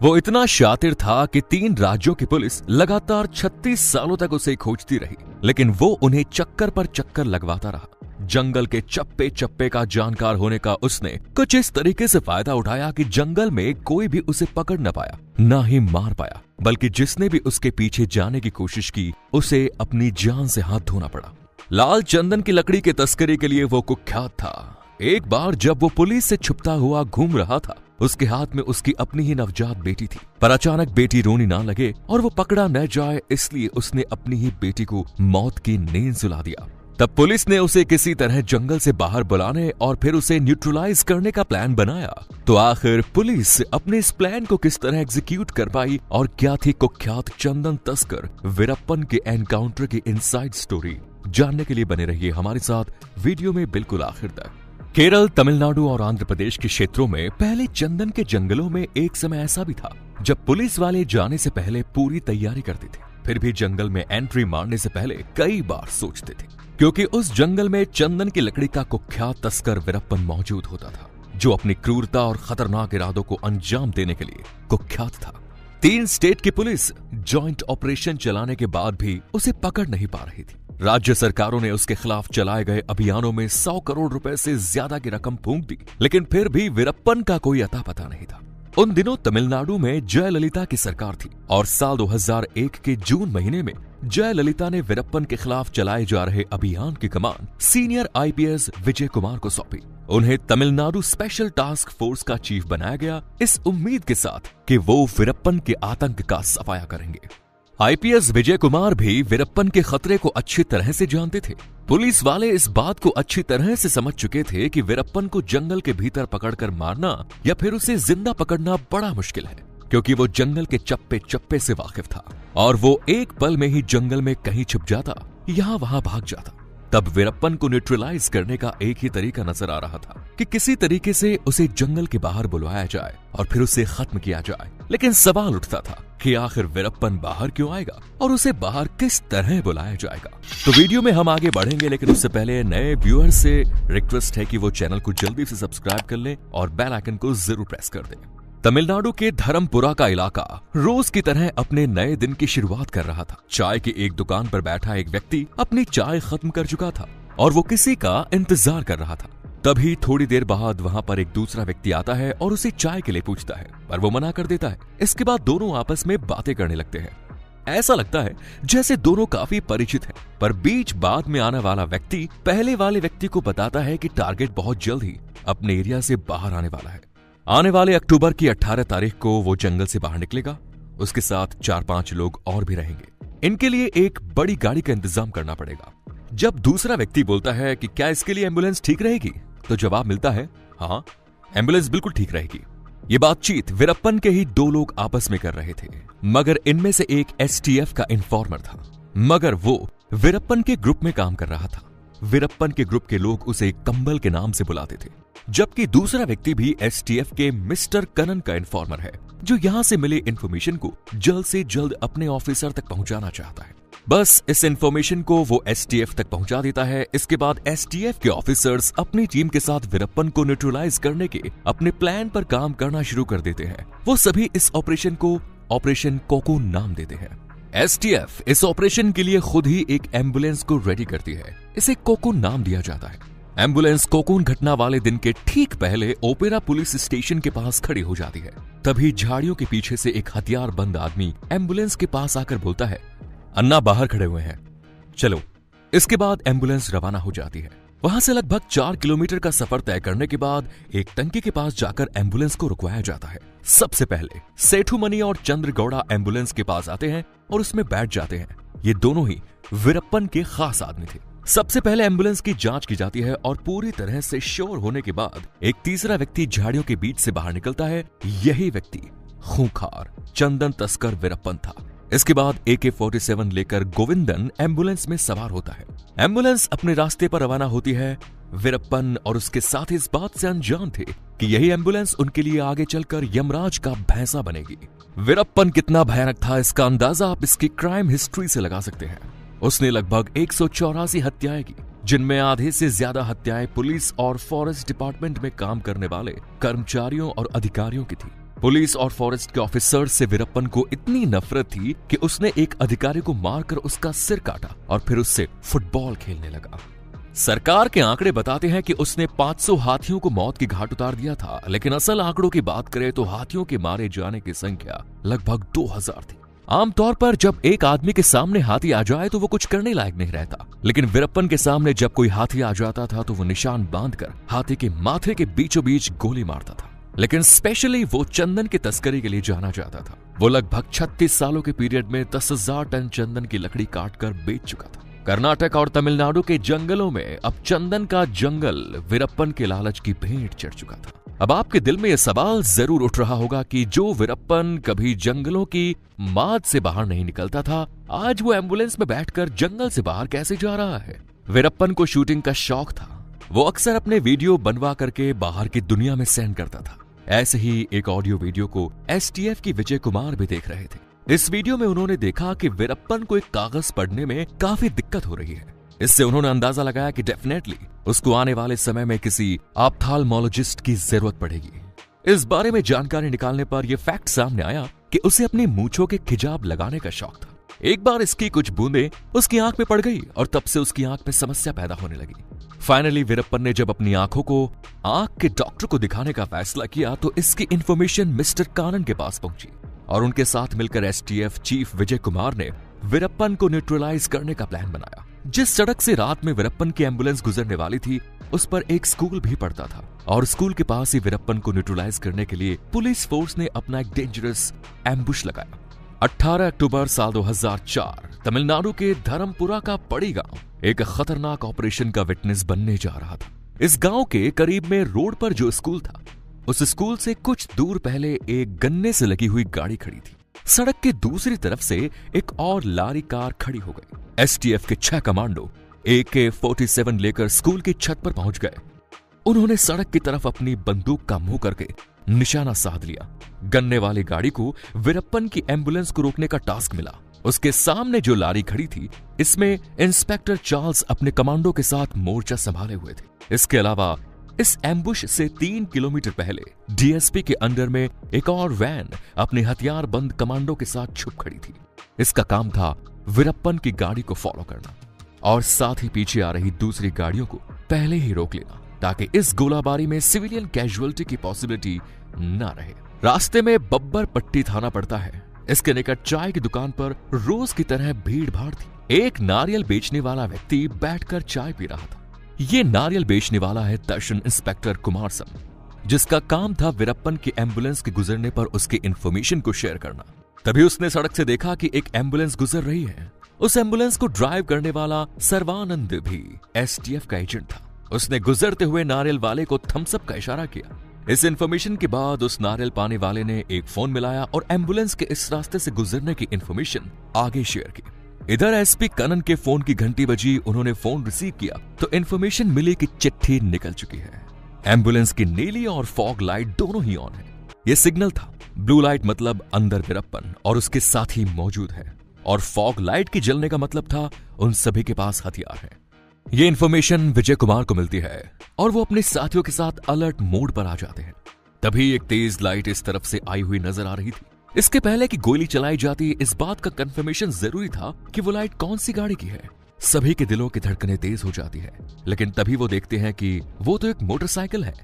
वो इतना शातिर था कि 3 राज्यों की पुलिस लगातार 36 सालों तक उसे खोजती रही, लेकिन वो उन्हें चक्कर पर चक्कर लगवाता रहा। जंगल के चप्पे चप्पे का जानकार होने का उसने कुछ इस तरीके से फायदा उठाया कि जंगल में कोई भी उसे पकड़ न पाया, ना ही मार पाया, बल्कि जिसने भी उसके पीछे जाने की कोशिश की उसे अपनी जान से हाथ धोना पड़ा। लाल चंदन की लकड़ी के तस्करी के लिए वो कुख्यात था। एक बार जब वो पुलिस से छुपता हुआ घूम रहा था, उसके हाथ में उसकी अपनी ही नवजात बेटी थी, पर अचानक बेटी रोनी ना लगे और वो पकड़ा न जाए, इसलिए उसने अपनी ही बेटी को मौत की नींद सुला दिया। तब पुलिस ने उसे किसी तरह जंगल से बाहर बुलाने और फिर उसे न्यूट्रलाइज करने का प्लान बनाया। तो आखिर पुलिस अपने इस प्लान को किस तरह एग्जीक्यूट कर पाई और क्या थी कुख्यात चंदन तस्कर वीरप्पन के एनकाउंटर की इनसाइड स्टोरी, जानने के लिए बने रहिए हमारे साथ वीडियो में बिल्कुल आखिर तक। केरल, तमिलनाडु और आंध्र प्रदेश के क्षेत्रों में पहले चंदन के जंगलों में एक समय ऐसा भी था जब पुलिस वाले जाने से पहले पूरी तैयारी करते थे, फिर भी जंगल में एंट्री मारने से पहले कई बार सोचते थे, क्योंकि उस जंगल में चंदन की लकड़ी का कुख्यात तस्कर वीरप्पन मौजूद होता था, जो अपनी क्रूरता और खतरनाक इरादों को अंजाम देने के लिए कुख्यात था। 3 स्टेट की पुलिस जॉइंट ऑपरेशन चलाने के बाद भी उसे पकड़ नहीं पा रही थी। राज्य सरकारों ने उसके खिलाफ चलाए गए अभियानों में 100 करोड़ रुपए से ज्यादा की रकम फूंक दी, लेकिन फिर भी वीरप्पन का कोई अता पता नहीं था। उन दिनों तमिलनाडु में जयललिता की सरकार थी और साल 2001 के जून महीने में जयललिता ने वीरप्पन के खिलाफ चलाए जा रहे अभियान की कमान सीनियर IPS विजय कुमार को सौंपी। उन्हें तमिलनाडु स्पेशल टास्क फोर्स का चीफ बनाया गया, इस उम्मीद के साथ कि वो वीरप्पन के आतंक का सफाया करेंगे। IPS विजय कुमार भी वीरप्पन के खतरे को अच्छी तरह से जानते थे। पुलिस वाले इस बात को अच्छी तरह से समझ चुके थे कि वीरप्पन को जंगल के भीतर पकड़कर मारना या फिर उसे जिंदा पकड़ना बड़ा मुश्किल है, क्योंकि वो जंगल के चप्पे चप्पे से वाकिफ था और वो एक पल में ही जंगल में कहीं छुप जाता, यहाँ वहां भाग जाता। तब वीरप्पन को न्यूट्रलाइज करने का एक ही तरीका नजर आ रहा था कि किसी तरीके से उसे जंगल के बाहर बुलवाया जाए और फिर उसे खत्म किया जाए। लेकिन सवाल उठता था कि आखिर वीरप्पन बाहर क्यों आएगा और उसे बाहर किस तरह बुलाया जाएगा। तो वीडियो में हम आगे बढ़ेंगे, लेकिन उससे पहले नए व्यूअर से रिक्वेस्ट है कि वो चैनल को जल्दी से सब्सक्राइब कर लें और बेल आइकन को जरूर प्रेस कर दें। तमिलनाडु के धर्मपुरा का इलाका रोज की तरह अपने नए दिन की शुरुआत कर रहा था। चाय की एक दुकान पर बैठा एक व्यक्ति अपनी चाय खत्म कर चुका था और वो किसी का इंतजार कर रहा था। तभी थोड़ी देर बाद वहां पर एक दूसरा व्यक्ति आता है और उसे चाय के लिए पूछता है, पर वो मना कर देता है। इसके बाद दोनों आपस में बातें करने लगते हैं। ऐसा लगता है जैसे दोनों काफी परिचित हैं, पर बीच बाद में आने वाला व्यक्ति पहले वाले व्यक्ति को बताता है कि टारगेट बहुत जल्द ही अपने एरिया से बाहर आने वाला है। आने वाले अक्टूबर की 18 तारीख को वो जंगल से बाहर निकलेगा। उसके साथ 4-5 लोग और भी रहेंगे। इनके लिए एक बड़ी गाड़ी का इंतजाम करना पड़ेगा। जब दूसरा व्यक्ति बोलता है कि क्या इसके लिए एम्बुलेंस ठीक रहेगी, तो जवाब मिलता है, हाँ, एम्बुलेंस बिल्कुल ठीक रहेगी। ये बातचीत वीरप्पन के ही 2 लोग आपस में कर रहे थे, मगर इनमें से एक STF का इन्फॉर्मर था, मगर वो वीरप्पन के ग्रुप में काम कर रहा था। वीरप्पन के ग्रुप के लोग उसे कंबल के नाम से बुलाते थे, जबकि दूसरा व्यक्ति भी STF के मिस्टर कनन का इन्फॉर्मर है, जो यहां से मिले इन्फॉर्मेशन को जल्द से जल्द अपने ऑफिसर तक पहुंचाना चाहता है। बस इस इन्फॉर्मेशन को वो STF तक पहुंचा देता है। इसके बाद STF के ऑफिसर्स अपनी टीम के साथ वीरप्पन को न्यूट्रलाइज करने के अपने प्लान पर काम करना शुरू कर देते हैं। वो सभी इस ऑपरेशन को ऑपरेशन कोकून नाम देते हैं। STF इस ऑपरेशन के लिए खुद ही एक एम्बुलेंस को रेडी करती है। इसे कोकून नाम दिया जाता है। एम्बुलेंस कोकून घटना वाले दिन के ठीक पहले ओपेरा पुलिस स्टेशन के पास खड़ी हो जाती है। तभी झाड़ियों के पीछे से एक हथियारबंद आदमी एम्बुलेंस के पास आकर बोलता है, अन्ना बाहर खड़े हुए हैं, चलो। इसके बाद एम्बुलेंस रवाना हो जाती है। वहां से लगभग 4 किलोमीटर का सफर तय करने के बाद एक टंकी के पास जाकर एम्बुलेंस को रुकवाया जाता है। सबसे पहले सेठुमनी और चंद्रगौड़ा एम्बुलेंस के पास आते हैं और उसमें बैठ जाते हैं। ये दोनों ही वीरप्पन के खास आदमी थे। सबसे पहले एम्बुलेंस की जांच की जाती है और पूरी तरह से श्योर होने के बाद एक तीसरा व्यक्ति झाड़ियों के बीच से बाहर निकलता है। यही व्यक्ति खूंखार चंदन तस्कर वीरप्पन था। इसके बाद AK-47 लेकर गोविंदन एम्बुलेंस में सवार होता है। एम्बुलेंस अपने रास्ते पर रवाना होती है। वीरप्पन और उसके साथी इस बात से अनजान थे कि यही एम्बुलेंस उनके लिए आगे चलकर यमराज का भैंसा बनेगी। वीरप्पन कितना भयानक था, इसका अंदाजा आप इसकी क्राइम हिस्ट्री से लगा सकते हैं। उसने लगभग 184 हत्याएं की, जिनमें आधे से ज्यादा हत्याएं पुलिस और फॉरेस्ट डिपार्टमेंट में काम करने वाले कर्मचारियों और अधिकारियों की थी। पुलिस और फॉरेस्ट के ऑफिसर से वीरप्पन को इतनी नफरत थी कि उसने एक अधिकारी को मारकर उसका सिर काटा और फिर उससे फुटबॉल खेलने लगा। सरकार के आंकड़े बताते हैं कि उसने 500 हाथियों को मौत की घाट उतार दिया था, लेकिन असल आंकड़ों की बात करें तो हाथियों के मारे जाने की संख्या लगभग 2000 थी। आमतौर पर जब एक आदमी के सामने हाथी आ जाए तो वो कुछ करने लायक नहीं रहता, लेकिन वीरप्पन के सामने जब कोई हाथी आ जाता था तो वो निशान बांधकर हाथी के माथे के बीचों बीच गोली मारता था। लेकिन स्पेशली वो चंदन की तस्करी के लिए जाना जाता था। वो लगभग 36 सालों के पीरियड में 10,000 टन चंदन की लकड़ी काटकर बेच चुका था। कर्नाटक और तमिलनाडु के जंगलों में अब चंदन का जंगल वीरप्पन के लालच की भेंट चढ़ चुका था। अब आपके दिल में यह सवाल जरूर उठ रहा होगा कि जो वीरप्पन कभी जंगलों की माद से बाहर नहीं निकलता था, आज वो एम्बुलेंस में बैठकर जंगल से बाहर कैसे जा रहा है। वीरप्पन को शूटिंग का शौक था। वो अक्सर अपने वीडियो बनवा करके बाहर की दुनिया में सेंड करता था। ऐसे ही एक ऑडियो वीडियो को एसटीएफ की विजय कुमार भी देख रहे थे। इस वीडियो में उन्होंने देखा कि वीरप्पन को एक कागज पढ़ने में काफी दिक्कत हो रही है। इससे उन्होंने अंदाजा लगाया कि डेफिनेटली उसको आने वाले समय में किसी ऑप्थाल्मोलॉजिस्ट की जरूरत पड़ेगी। इस बारे में जानकारी निकालने पर यह फैक्ट सामने आया कि उसे अपनी मूंछों के खिजाब लगाने का शौक था। एक बार इसकी कुछ बूंदें उसकी आंख में पड़ गई और तब से उसकी आंख में समस्या पैदा होने लगी। फाइनली वीरप्पन ने जब अपनी आंखों को आंख के डॉक्टर को दिखाने का फैसला किया तो इसकी इंफॉर्मेशन मिस्टर कानन के पास पहुंची और उनके साथ मिलकर एसटीएफ चीफ विजय कुमार ने वीरप्पन को न्यूट्रलाइज करने का प्लान बनाया। जिस सड़क से रात में वीरप्पन की एम्बुलेंस गुजरने वाली थी उस पर एक स्कूल भी पड़ता था और स्कूल के पास ही वीरप्पन को न्यूट्रलाइज करने के लिए पुलिस फोर्स ने अपना एक डेंजरस एम्बुश लगाया। 18 अक्टूबर साल 2004 तमिलनाडु के धर्मपुरा का पड़ी गांव एक खतरनाक ऑपरेशन का विटनेस बनने जा रहा था। इस गांव के करीब में रोड पर जो स्कूल था, उस स्कूल से कुछ दूर पहले एक गन्ने से लगी हुई गाड़ी खड़ी थी। सड़क के दूसरी तरफ से एक और लारी कार खड़ी हो गई। एसटीएफ के 6 कमांडो AK-47 लेकर स्कूल की छत पर पहुंच गए। उन्होंने सड़क की तरफ अपनी बंदूक का मुंह करके निशाना साध लिया। गन्ने वाली गाड़ी को वीरप्पन की एम्बुलेंस को रोकने का टास्क मिला। उसके सामने जो लारी खड़ी थी, इसमें इंस्पेक्टर चार्ल्स अपने कमांडो के साथ मोर्चा संभाले हुए थे। इसके अलावा इस एम्बुश से 3 किलोमीटर पहले डीएसपी के अंडर में एक और वैन अपने हथियार बंद कमांडो के साथ छुप खड़ी थी। इसका काम था वीरप्पन की गाड़ी को फॉलो करना और साथ ही पीछे आ रही दूसरी गाड़ियों को पहले ही रोक लेना ताकि इस गोलाबारी में सिविलियन कैजुअलिटी की पॉसिबिलिटी न रहे। रास्ते में बब्बर पट्टी थाना पड़ता है। इसके निकट चाय की दुकान पर रोज की तरह भीड़ भाड़ थी। एक नारियल बेचने वाला व्यक्ति बैठकर चाय पी रहा था। ये नारियल बेचने वाला है दर्शन इंस्पेक्टर कुमारसम, जिसका काम था वीरप्पन की एम्बुलेंस के गुजरने पर उसकी इंफॉर्मेशन को शेयर करना। तभी उसने सड़क से देखा कि एक एम्बुलेंस गुजर रही है। उस एम्बुलेंस को ड्राइव करने वाला सर्वानंद भी एसटीएफ का एजेंट था। उसने गुजरते हुए नारियल वाले को थम्स अप का इशारा किया। इस इंफॉर्मेशन के बाद उस नारियल पाने वाले ने एक फोन मिलाया और एम्बुलेंस के इस रास्ते से गुजरने की इंफॉर्मेशन आगे शेयर की। इधर एसपी कनन के फोन की घंटी बजी। उन्होंने फोन रिसीव किया तो इंफॉर्मेशन मिली कि चिट्ठी निकल चुकी है। एम्बुलेंस की नीली और फॉग लाइट दोनों ही ऑन है। यह सिग्नल था। ब्लू लाइट मतलब अंदर वीरप्पन और उसके साथी मौजूद है और फॉग लाइट की जलने का मतलब था उन सभी के पास हथियार है। यह इंफॉर्मेशन विजय कुमार को मिलती है और वो अपने साथियों के साथ अलर्ट मोड पर आ जाते हैं। तभी एक तेज लाइट इस तरफ से आई हुई नजर आ रही थी। इसके पहले कि गोली चलाई जाती, इस बात का कंफर्मेशन जरूरी था कि वो लाइट कौन सी गाड़ी की है। सभी के दिलों की धड़कनें तेज हो जाती है, लेकिन तभी वो देखते हैं कि वो तो एक मोटरसाइकिल है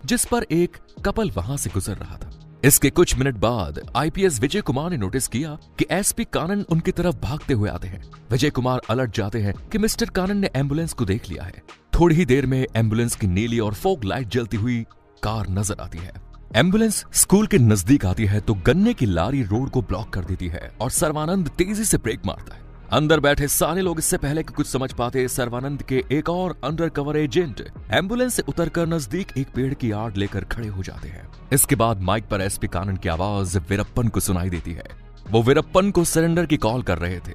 जिस पर एक कपल वहां से गुजर रहा था। इसके कुछ मिनट बाद आईपीएस विजय कुमार ने नोटिस किया कि एसपी कानन उनकी तरफ भागते हुए आते हैं। विजय कुमार अलर्ट जाते हैं कि मिस्टर कानन ने एम्बुलेंस को देख लिया है। थोड़ी ही देर में एम्बुलेंस की नीली और फॉग लाइट जलती हुई कार नजर आती है। एम्बुलेंस स्कूल के नजदीक आती है तो गन्ने की लारी रोड को ब्लॉक कर देती है और सर्वानंद तेजी से ब्रेक मारता है। अंदर बैठे सारे लोग इससे पहले कि कुछ समझ पाते, सर्वानंद के एक और अंडरकवर एजेंट एम्बुलेंस से उतरकर नजदीक एक पेड़ की आड़ लेकर खड़े हो जाते हैं। इसके बाद माइक पर एसपी कानन की आवाज वीरप्पन को सुनाई देती है। वो वीरप्पन को सरेंडर की कॉल कर रहे थे।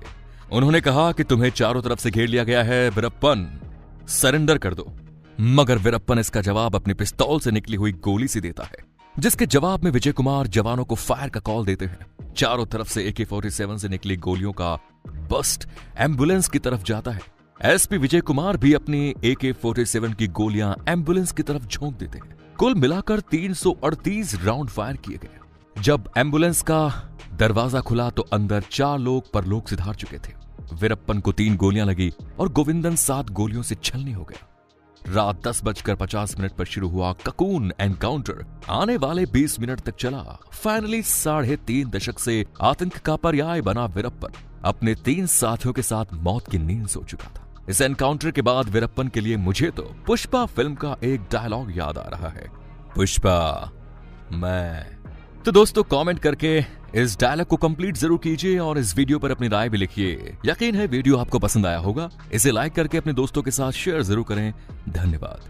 उन्होंने कहा कि तुम्हें चारों तरफ से घेर लिया गया है, वीरप्पन सरेंडर कर दो। मगर वीरप्पन इसका जवाब अपनी पिस्तौल से निकली हुई गोली से देता है, जिसके जवाब में विजय कुमार जवानों को फायर का कॉल देते हैं। चारों तरफ से AK-47 से निकली गोलियों का बस्ट एम्बुलेंस की तरफ जाता है। एसपी विजय कुमार भी अपनी AK-47 की गोलियां एम्बुलेंस की तरफ झोंक देते हैं। कुल मिलाकर 338 राउंड फायर किए गए। जब एम्बुलेंस का दरवाजा खुला तो अंदर 4 लोग परलोक सिधार चुके थे। वीरप्पन को 3 गोलियां लगी और गोविंदन 7 गोलियों से छलनी हो गया। रात 10:50 पर शुरू हुआ ककून एनकाउंटर आने वाले 20 मिनट तक चला। फाइनली 3.5 दशक से आतंक का पर्याय बना वीरप्पन अपने 3 साथियों के साथ मौत की नींद सो चुका था। इस एनकाउंटर के बाद वीरप्पन के लिए मुझे तो पुष्पा फिल्म का एक डायलॉग याद आ रहा है, पुष्पा मैं। तो दोस्तों कमेंट करके इस डायलॉग को कंप्लीट जरूर कीजिए और इस वीडियो पर अपनी राय भी लिखिए। यकीन है वीडियो आपको पसंद आया होगा। इसे लाइक करके अपने दोस्तों के साथ शेयर जरूर करें। धन्यवाद।